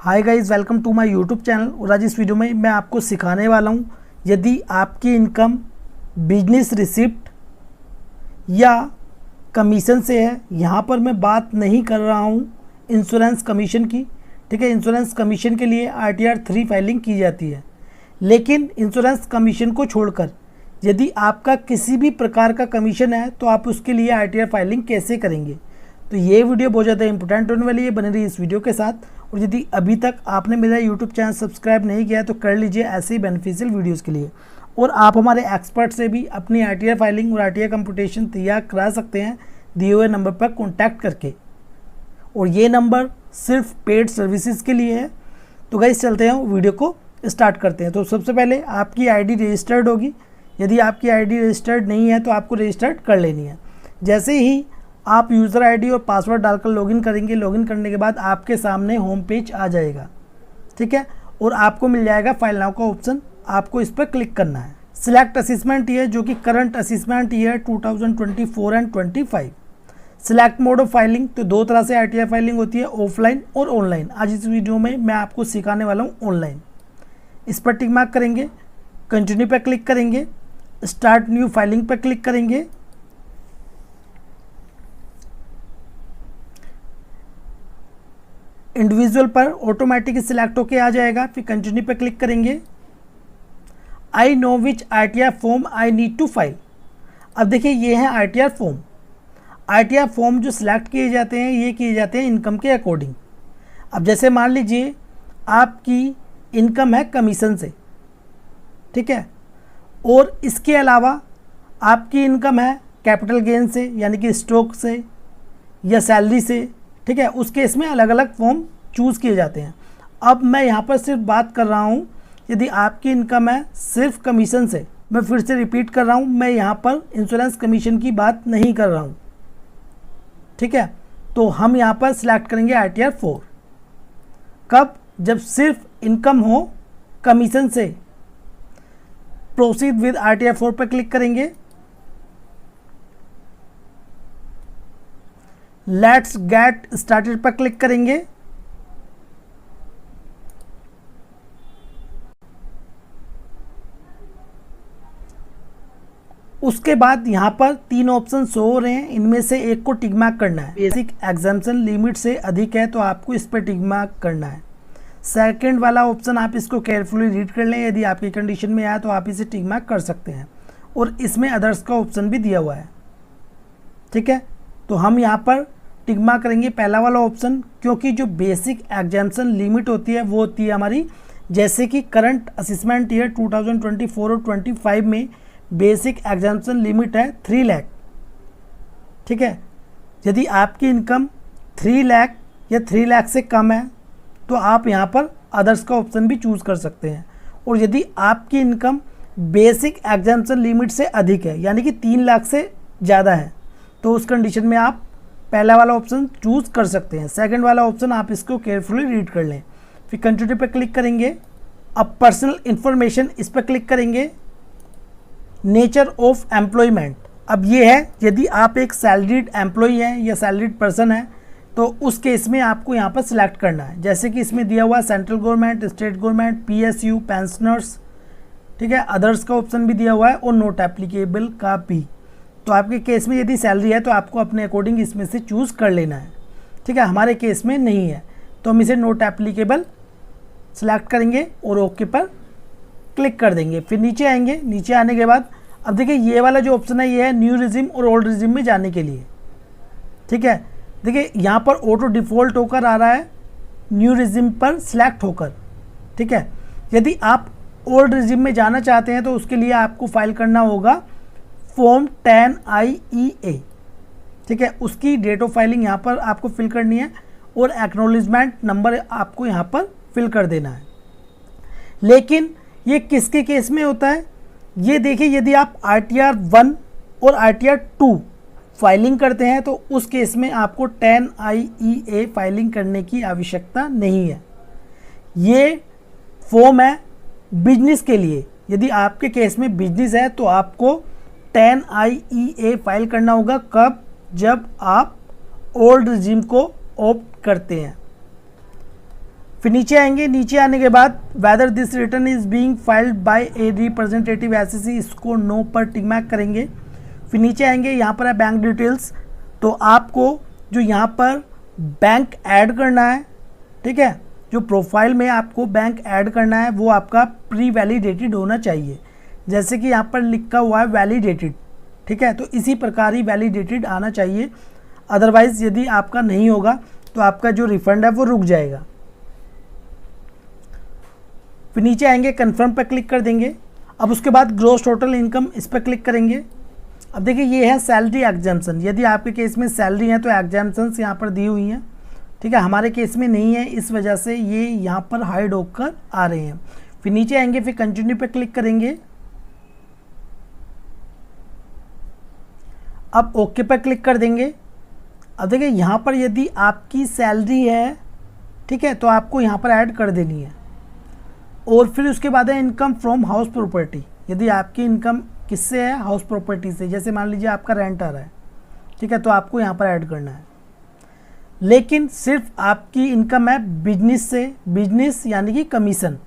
Hi guys, welcome to my YouTube channel. और आज इस वीडियो में मैं आपको सिखाने वाला हूँ, यदि आपकी इनकम बिजनेस रिसिप्ट या कमीशन से है। यहाँ पर मैं बात नहीं कर रहा हूँ इंश्योरेंस कमीशन की, ठीक है। इंश्योरेंस कमीशन के लिए RTR 3 फाइलिंग की जाती है, लेकिन इंश्योरेंस कमीशन को छोड़कर यदि आपका किसी भी प्रकार का कमीशन है तो आप उसके लिए RTR फाइलिंग कैसे करेंगे। तो ये वीडियो बहुत ज़्यादा इंपॉर्टेंट होने वाली है, बने रही इस वीडियो के साथ। और यदि अभी तक आपने मेरा यूट्यूब चैनल सब्सक्राइब नहीं किया है तो कर लीजिए ऐसे ही बेनिफिशियल वीडियोस के लिए। और आप हमारे एक्सपर्ट से भी अपनी RTR फाइलिंग और RTR कंप्यूटेशन तैयार करा सकते हैं दिए हुए नंबर पर कॉन्टैक्ट करके। और ये नंबर सिर्फ पेड सर्विसेज के लिए है। तो गाइस चलते हैं वीडियो को स्टार्ट करते हैं। तो सबसे पहले आपकी ID रजिस्टर्ड होगी। यदि आपकी ID रजिस्टर्ड नहीं है तो आपको रजिस्टर्ड कर लेनी है। जैसे ही आप यूज़र ID और पासवर्ड डालकर लॉगिन करेंगे, लॉगिन करने के बाद आपके सामने होम पेज आ जाएगा, ठीक है। और आपको मिल जाएगा फाइल नाउ का ऑप्शन, आपको इस पर क्लिक करना है। सिलेक्ट असेसमेंट ईयर, जो कि current assessment year 2024 and 25। Select mode of filing, तो दो तरह से RTR फाइलिंग होती है, ऑफलाइन और ऑनलाइन। आज इस वीडियो में मैं आपको सिखाने वाला हूँ ऑनलाइन। इस पर टिक मार्क करेंगे, कंटिन्यू पर क्लिक करेंगे, स्टार्ट न्यू फाइलिंग पर क्लिक करेंगे। इंडिविजुअल पर ऑटोमेटिक सिलेक्ट होके आ जाएगा, फिर कंटिन्यू पे क्लिक करेंगे। I know which RTR form I need to file. अब देखिए ये है RTR फॉर्म। RTR फॉर्म जो सिलेक्ट किए जाते हैं ये किए जाते हैं इनकम के अकॉर्डिंग। अब जैसे मान लीजिए आपकी इनकम है कमीशन से, ठीक है, और इसके अलावा आपकी इनकम है कैपिटल गेन से, यानी कि स्टॉक से या सैलरी से, ठीक है। उस केस में अलग अलग फॉर्म चूज़ किए जाते हैं। अब मैं यहाँ पर सिर्फ बात कर रहा हूँ यदि आपकी इनकम है सिर्फ कमीशन से। मैं फिर से रिपीट कर रहा हूँ, मैं यहाँ पर इंश्योरेंस कमीशन की बात नहीं कर रहा हूँ, ठीक है। तो हम यहाँ पर सिलेक्ट करेंगे RTR 4। कब? जब सिर्फ इनकम हो कमीशन से। प्रोसीड विद RTR 4 पर क्लिक करेंगे। लेट्स गेट स्टार्टेड पर क्लिक करेंगे। उसके बाद यहाँ पर तीन ऑप्शन शो हो रहे हैं, इनमें से एक को टिक मार्क करना है। बेसिक एग्जाम्पशन लिमिट से अधिक है तो आपको इस पर टिक मार्क करना है। सेकंड वाला ऑप्शन आप इसको केयरफुली रीड कर लें, यदि आपकी कंडीशन में आया तो आप इसे टिक मार्क कर सकते हैं। और इसमें अदर्स का ऑप्शन भी दिया हुआ है, ठीक है। तो हम यहाँ पर टिक मार्क करेंगे पहला वाला ऑप्शन, क्योंकि जो बेसिक एग्जाम्पशन लिमिट होती है वो होती है हमारी, जैसे कि करंट असेसमेंट ईयर 2024 और 25 में बेसिक एग्जाम्पशन लिमिट है 3 लाख, ठीक है। यदि आपकी इनकम 3 लाख या 3 लाख से कम है तो आप यहाँ पर अदर्स का ऑप्शन भी चूज़ कर सकते हैं। और यदि आपकी इनकम बेसिक एग्जाम्पशन लिमिट से अधिक है, यानी कि 3 लाख से ज़्यादा है, तो उस कंडीशन में आप पहला वाला ऑप्शन चूज़ कर सकते हैं। सेकंड वाला ऑप्शन आप इसको केयरफुली रीड कर लें। फिर कंटिन्यू पर क्लिक करेंगे। अब पर्सनल इन्फॉर्मेशन, इस पर क्लिक करेंगे। नेचर ऑफ एम्प्लॉयमेंट, अब ये है यदि आप एक सैलरीड एम्प्लॉई हैं या सैलरीड पर्सन है तो उस केस में आपको यहाँ पर सिलेक्ट करना है। जैसे कि इसमें दिया हुआ central government, state government, PSU, pensioners, ठीक है। अदर्स का ऑप्शन भी दिया हुआ है और नॉट एप्लीकेबल का भी। तो आपके केस में यदि सैलरी है तो आपको अपने अकॉर्डिंग इसमें से चूज़ कर लेना है, ठीक है। हमारे केस में नहीं है तो हम इसे नॉट एप्लीकेबल सेलेक्ट करेंगे और ओके पर क्लिक कर देंगे। फिर नीचे आएंगे। नीचे आने के बाद अब देखिए ये वाला जो ऑप्शन है ये है न्यू रिजिम और ओल्ड रिजिम में जाने के लिए, ठीक है। देखिए यहाँ पर ऑटो डिफ़ॉल्ट होकर आ रहा है न्यू रिजिम पर सिलेक्ट होकर, ठीक है। यदि आप ओल्ड रिजिम में जाना चाहते हैं तो उसके लिए आपको फाइल करना होगा फॉर्म 10IEA, ठीक है। उसकी डेट ऑफ फाइलिंग यहाँ पर आपको फिल करनी है और एक्नॉलेजमेंट नंबर आपको यहाँ पर फिल कर देना है। लेकिन ये किसके केस में होता है ये देखिए, यदि आप RTR 1 और RTR 2 फाइलिंग करते हैं तो उस केस में आपको 10IEA फाइलिंग करने की आवश्यकता नहीं है। ये फॉर्म है बिजनेस के लिए। यदि आपके केस में बिजनेस है तो आपको 10IEA फाइल करना होगा। कब? जब आप ओल्ड रिजिम को ऑप्ट करते हैं। फिर नीचे आएंगे, नीचे आने के बाद whether this return is being filed by a representative SSC, इसको नो पर टिक मार्क करेंगे। फिर नीचे आएंगे, यहाँ पर है बैंक डिटेल्स, तो आपको जो यहाँ पर बैंक ऐड करना है, ठीक है, जो प्रोफाइल में आपको बैंक ऐड करना है वो आपका प्री वैलिडेटेड होना चाहिए, जैसे कि यहाँ पर लिखा हुआ है वैलिडेटेड, ठीक है, तो इसी प्रकार ही वैलिडेटेड आना चाहिए, अदरवाइज़ यदि आपका नहीं होगा तो आपका जो रिफंड है वो रुक जाएगा। फिर नीचे आएंगे, कंफर्म पर क्लिक कर देंगे। अब उसके बाद ग्रॉस टोटल इनकम, इस पर क्लिक करेंगे। अब देखिए ये है सैलरी एग्जाम्पशन, यदि आपके केस में सैलरी है तो एग्जाम्पशंस यहाँ पर दी हुई हैं, ठीक है, हमारे केस में नहीं है, इस वजह से ये यहाँ पर हाइड होकर आ रहे हैं। फिर नीचे आएंगे, फिर कंटिन्यू पे क्लिक करेंगे। अब ओके पर क्लिक कर देंगे। अब देखिए यहाँ पर यदि आपकी सैलरी है, ठीक है, तो आपको यहाँ पर ऐड कर देनी है। और फिर उसके बाद है इनकम फ्रॉम हाउस प्रॉपर्टी, यदि आपकी इनकम किससे है, हाउस प्रॉपर्टी से, जैसे मान लीजिए आपका रेंट आ रहा है, ठीक है, तो आपको यहाँ पर ऐड करना है। लेकिन सिर्फ आपकी इनकम है बिजनेस से, बिजनेस यानी कि कमीशन,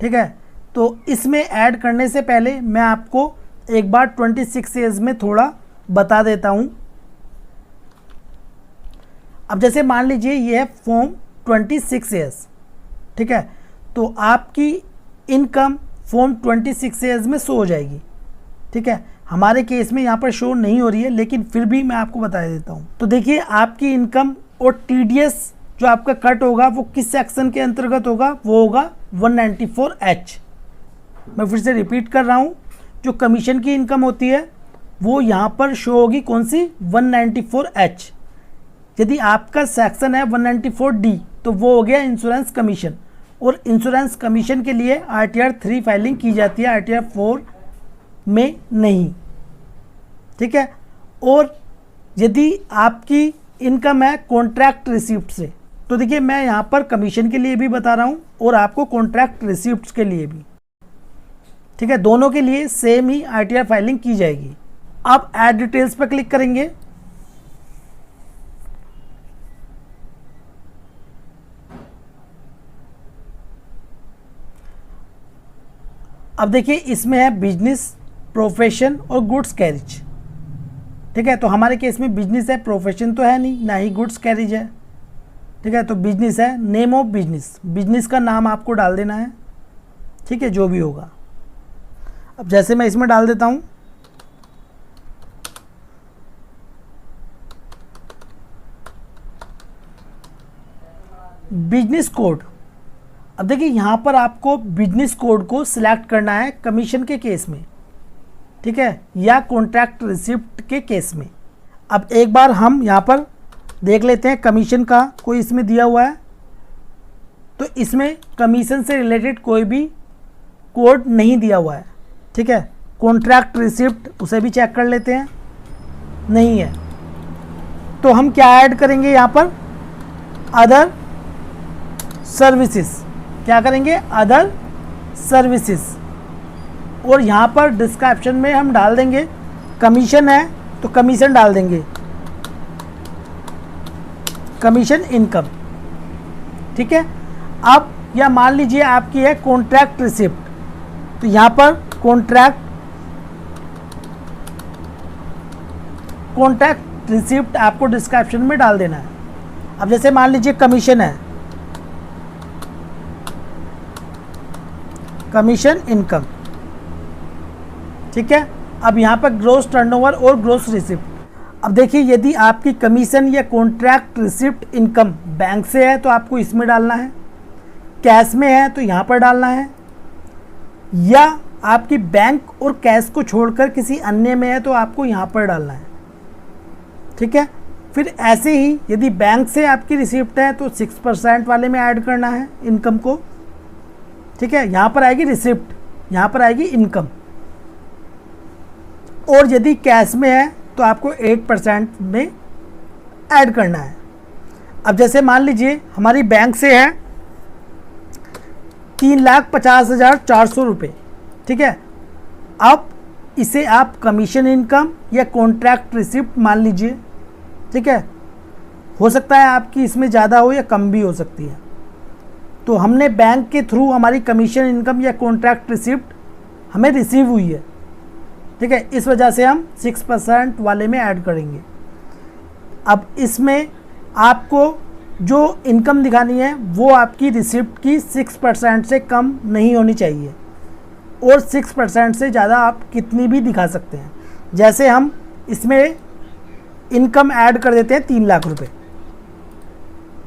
ठीक है, तो इसमें ऐड करने से पहले मैं आपको एक बार 26 ईयर्स में थोड़ा बता देता हूँ। अब जैसे मान लीजिए ये है फॉर्म 26 ईयर्स, ठीक है, तो आपकी इनकम फॉर्म 26 ईयर्स में शो हो जाएगी, ठीक है, हमारे केस में यहाँ पर शो नहीं हो रही है, लेकिन फिर भी मैं आपको बता देता हूँ। तो देखिए आपकी इनकम और टीडीएस जो आपका कट होगा वो किस सेक्शन के अंतर्गत होगा, वो होगा 194H। मैं फिर से रिपीट कर रहा हूँ, जो कमीशन की इनकम होती है वो यहाँ पर शो होगी कौन सी, 194H। यदि आपका सेक्शन है 194D तो वो हो गया इंश्योरेंस कमीशन, और इंश्योरेंस कमीशन के लिए RTR 3 फाइलिंग की जाती है, RTR 4 में नहीं, ठीक है। और यदि आपकी इनकम है कॉन्ट्रैक्ट रिसिप्ट से, तो देखिए मैं यहाँ पर कमीशन के लिए भी बता रहा हूँ और आपको कॉन्ट्रैक्ट रिसिप्ट के लिए भी, ठीक है, दोनों के लिए सेम ही RTR फाइलिंग की जाएगी। अब ऐड डिटेल्स पर क्लिक करेंगे। अब देखिए इसमें है बिजनेस, प्रोफेशन और गुड्स कैरिज, ठीक है, तो हमारे केस में बिजनेस है, प्रोफेशन तो है नहीं, ना ही गुड्स कैरिज है, ठीक है, तो बिजनेस है, नेम ऑफ बिजनेस, बिजनेस का नाम आपको डाल देना है, ठीक है, जो भी होगा। अब जैसे मैं इसमें डाल देता हूँ, बिजनेस कोड। अब देखिए यहाँ पर आपको बिजनेस कोड को सिलेक्ट करना है कमीशन के केस में, ठीक है, या कॉन्ट्रैक्ट रिसिप्ट के केस में। अब एक बार हम यहाँ पर देख लेते हैं कमीशन का कोई इसमें दिया हुआ है, तो इसमें कमीशन से रिलेटेड कोई भी कोड नहीं दिया हुआ है, ठीक है। कॉन्ट्रैक्ट रिसिप्ट उसे भी चेक कर लेते हैं, नहीं है, तो हम क्या ऐड करेंगे यहाँ पर, अदर सर्विसेज, क्या करेंगे, अदर सर्विसेज, और यहाँ पर डिस्क्रिप्शन में हम डाल देंगे कमीशन है तो कमीशन डाल देंगे, कमीशन इनकम, ठीक है। अब या मान लीजिए आपकी है कॉन्ट्रैक्ट रिसिप्ट, तो यहाँ पर कॉन्ट्रैक्ट रिसिप्ट आपको डिस्क्रिप्शन में डाल देना है। अब जैसे मान लीजिए कमीशन है, कमीशन इनकम, ठीक है। अब यहाँ पर ग्रोस टर्नओवर और ग्रोस रिसिप्ट। अब देखिए यदि आपकी कमीशन या कॉन्ट्रैक्ट रिसिप्ट इनकम बैंक से है तो आपको इसमें डालना है, कैश में है तो यहाँ पर डालना है, या आपकी बैंक और कैश को छोड़कर किसी अन्य में है तो आपको यहाँ पर डालना है, ठीक है। फिर ऐसे ही यदि बैंक से आपकी रिसिप्ट है तो 6% वाले में ऐड करना है इनकम को, ठीक है, यहाँ पर आएगी रिसिप्ट, यहाँ पर आएगी इनकम। और यदि कैश में है तो आपको 8% में ऐड करना है। अब जैसे मान लीजिए हमारी बैंक से है 3,50,400 रुपये, ठीक है। अब इसे आप कमीशन इनकम या कॉन्ट्रैक्ट रिसिप्ट मान लीजिए, ठीक है, हो सकता है आपकी इसमें ज़्यादा हो या कम भी हो सकती है, तो हमने बैंक के थ्रू हमारी कमीशन इनकम या कॉन्ट्रैक्ट रिसिप्ट हमें रिसीव हुई है, ठीक है, इस वजह से हम 6% वाले में ऐड करेंगे। अब इसमें आपको जो इनकम दिखानी है वो आपकी रिसिप्ट की 6% से कम नहीं होनी चाहिए, और 6% से ज़्यादा आप कितनी भी दिखा सकते हैं। जैसे हम इसमें इनकम ऐड कर देते हैं 3 लाख रुपए,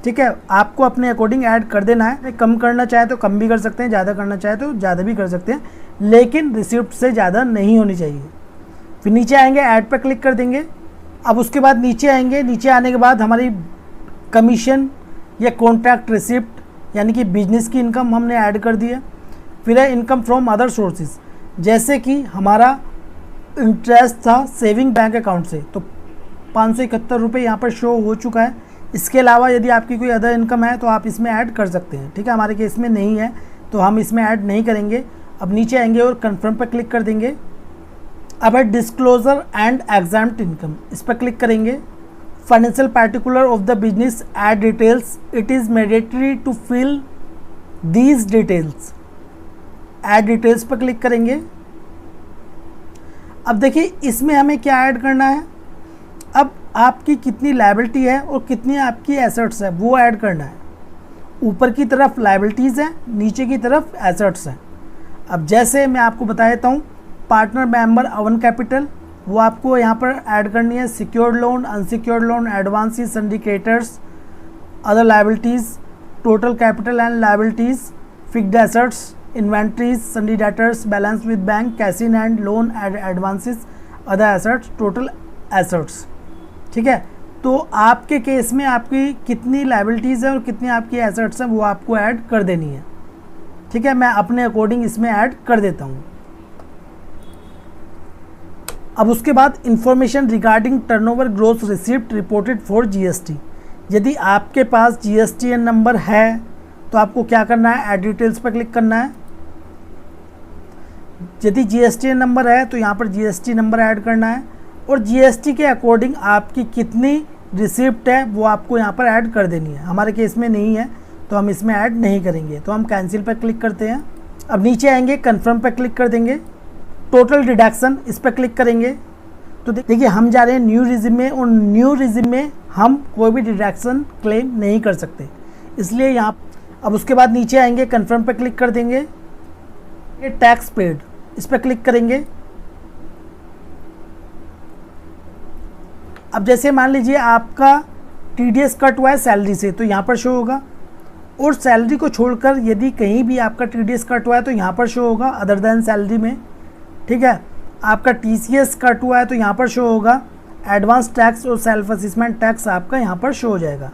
ठीक है, आपको अपने अकॉर्डिंग ऐड कर देना है। कम करना चाहे तो कम भी कर सकते हैं, ज़्यादा करना चाहे तो ज़्यादा भी कर सकते हैं, लेकिन रिसिप्ट से ज़्यादा नहीं होनी चाहिए। फिर नीचे आएंगे, ऐड पर क्लिक कर देंगे। अब उसके बाद नीचे आएंगे, नीचे आने के बाद हमारी कमीशन या कॉन्ट्रैक्ट रिसिप्ट यानी कि बिजनेस की इनकम हमने ऐड कर दी है। फिर है इनकम फ्रॉम अदर सोर्सेज, जैसे कि हमारा इंटरेस्ट था सेविंग बैंक अकाउंट से, तो 571 रुपये यहाँ पर शो हो चुका है। इसके अलावा यदि आपकी कोई अदर इनकम है तो आप इसमें ऐड कर सकते हैं, ठीक है, हमारे केस में नहीं है तो हम इसमें ऐड नहीं करेंगे। अब नीचे आएंगे और कन्फर्म पर क्लिक कर देंगे। अब है डिस्क्लोजर एंड एग्जाम्प्ट इनकम, इस पर क्लिक करेंगे। Financial particular of the business add details, it is mandatory to fill these details, add details पर क्लिक करेंगे। अब देखिए इसमें हमें क्या ऐड करना है, अब आपकी कितनी लायबिलिटी है और कितनी आपकी एसेट्स है वो ऐड करना है। ऊपर की तरफ लायबिलिटीज़ हैं, नीचे की तरफ एसेट्स हैं। अब जैसे मैं आपको बता देता हूँ, पार्टनर मेंबर अवन कैपिटल वो आपको यहाँ पर ऐड करनी है। Secured loan, unsecured loan, advances, syndicators, other liabilities, total capital and liabilities, fixed assets, inventories, सन्डी debtors, balance with bank, cash in hand, loan, advances, other assets, total assets, ठीक है। तो आपके केस में आपकी कितनी लायबिलिटीज़ है और कितनी आपकी एसेट्स हैं वो आपको ऐड कर देनी है, ठीक है। मैं अपने अकॉर्डिंग इसमें ऐड कर देता हूँ। अब उसके बाद information regarding turnover gross receipt reported for GST, यदि आपके पास जीएसटीएन नंबर है तो आपको क्या करना है, ऐड डिटेल्स पर क्लिक करना है। यदि जीएसटीएन नंबर है तो यहाँ पर जीएसटी नंबर ऐड करना है, और जीएसटी के अकॉर्डिंग आपकी कितनी रिसिप्ट है वो आपको यहाँ पर ऐड कर देनी है। हमारे केस में नहीं है तो हम इसमें ऐड नहीं करेंगे, तो हम कैंसिल पर क्लिक करते हैं। अब नीचे आएंगे, कन्फर्म पर क्लिक कर देंगे। टोटल डिडक्शन, इस पर क्लिक करेंगे। तो देखिए हम जा रहे हैं न्यू रिजिम में, और न्यू रिजिम में हम कोई भी डिडक्शन क्लेम नहीं कर सकते, इसलिए यहाँ। अब उसके बाद नीचे आएंगे, कन्फर्म पर क्लिक कर देंगे। ये टैक्स पेड, इस पर क्लिक करेंगे। अब जैसे मान लीजिए आपका टीडीएस कट हुआ है सैलरी से, तो यहाँ पर शो होगा, और सैलरी को छोड़कर यदि कहीं भी आपका टीडीएस कट हुआ है तो यहाँ पर शो होगा अदर देन सैलरी में, ठीक है। आपका टीसीएस कट हुआ है तो यहाँ पर शो होगा, एडवांस टैक्स और सेल्फ असेसमेंट टैक्स आपका यहाँ पर शो हो जाएगा,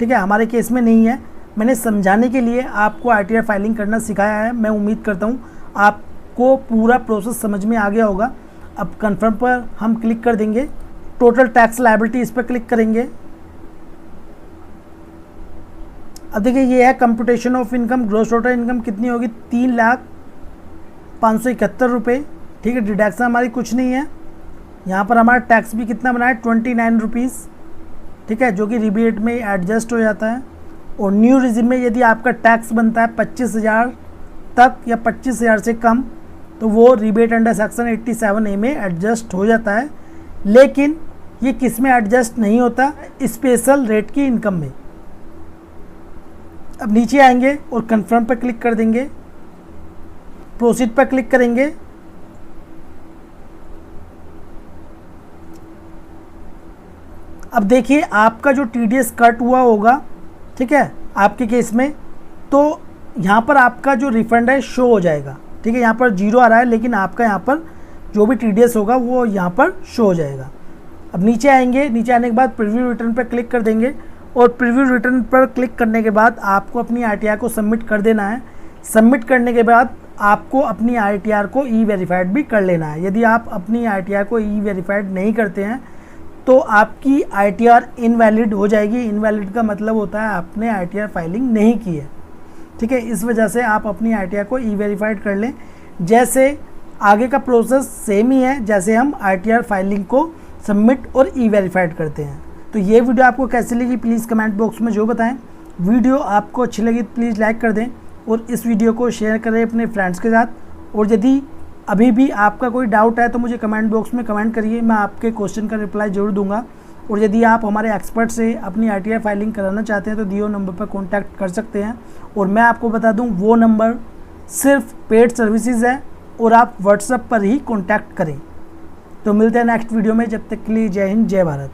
ठीक है। हमारे केस में नहीं है, मैंने समझाने के लिए आपको आईटीआर फाइलिंग करना सिखाया है। मैं उम्मीद करता हूँ आपको पूरा प्रोसेस समझ में आ गया होगा। अब कन्फर्म पर हम क्लिक कर देंगे। टोटल टैक्स लायबिलिटी, इस पर क्लिक करेंगे। अब देखिए ये है computation of income, gross total income कितनी होगी, 3,571 रुपये, ठीक है। डिडक्शन हमारी कुछ नहीं है। यहाँ पर हमारा टैक्स भी कितना बना है, 29 रुपीज़, ठीक है, जो कि रिबेट में एडजस्ट हो जाता है। और न्यू रिजिम में यदि आपका टैक्स बनता है 25,000 तक या 25,000 से कम, तो वो रिबेट अंडर सेक्शन 87A में एडजस्ट हो जाता है। लेकिन ये किस में एडजस्ट नहीं होता, स्पेशल रेट की इनकम में। अब नीचे आएंगे और कंफर्म पर क्लिक कर देंगे, प्रोसीड पर क्लिक करेंगे। अब देखिए आपका जो टीडीएस कट हुआ होगा, ठीक है, आपके केस में, तो यहाँ पर आपका जो रिफंड है शो हो जाएगा, ठीक है। यहाँ पर 0 आ रहा है, लेकिन आपका यहाँ पर जो भी टीडीएस होगा वो यहाँ पर शो हो जाएगा। अब नीचे आएंगे, नीचे आने के बाद प्रीव्यू रिटर्न पर क्लिक कर देंगे, और प्रीव्यू रिटर्न पर क्लिक करने के बाद आपको अपनी आरटीआर को सबमिट कर देना है। सबमिट करने के बाद आपको अपनी आरटीआर को ई वेरीफाइड भी कर लेना है। यदि आप अपनी आरटीआर को ई वेरीफाइड नहीं करते हैं तो आपकी आरटीआर इनवैलिड हो जाएगी। इनवैलिड का मतलब होता है आपने आरटीआर फाइलिंग नहीं की है, ठीक है। इस वजह से आप अपनी आरटीआर को ई वेरीफाइड कर लें। जैसे आगे का प्रोसेस सेम ही है जैसे हम आरटीआर फाइलिंग को सबमिट और ई वेरीफाइड करते हैं। तो ये वीडियो आपको कैसी लगी प्लीज़ कमेंट बॉक्स में जो बताएं। वीडियो आपको अच्छी लगी तो प्लीज़ लाइक कर दें और इस वीडियो को शेयर करें अपने फ्रेंड्स के साथ। और यदि अभी भी आपका कोई डाउट है तो मुझे कमेंट बॉक्स में कमेंट करिए, मैं आपके क्वेश्चन का रिप्लाई ज़रूर दूंगा। और यदि आप हमारे एक्सपर्ट से अपनी ITI फाइलिंग कराना चाहते हैं तो दिए हुए नंबर पर कॉन्टैक्ट कर सकते हैं। और मैं आपको बता दूं वो नंबर सिर्फ पेड सर्विसेज है और आप व्हाट्सएप पर ही कॉन्टैक्ट करें। तो मिलते हैं नेक्स्ट वीडियो में, जब तक के लिए जय हिंद जय भारत।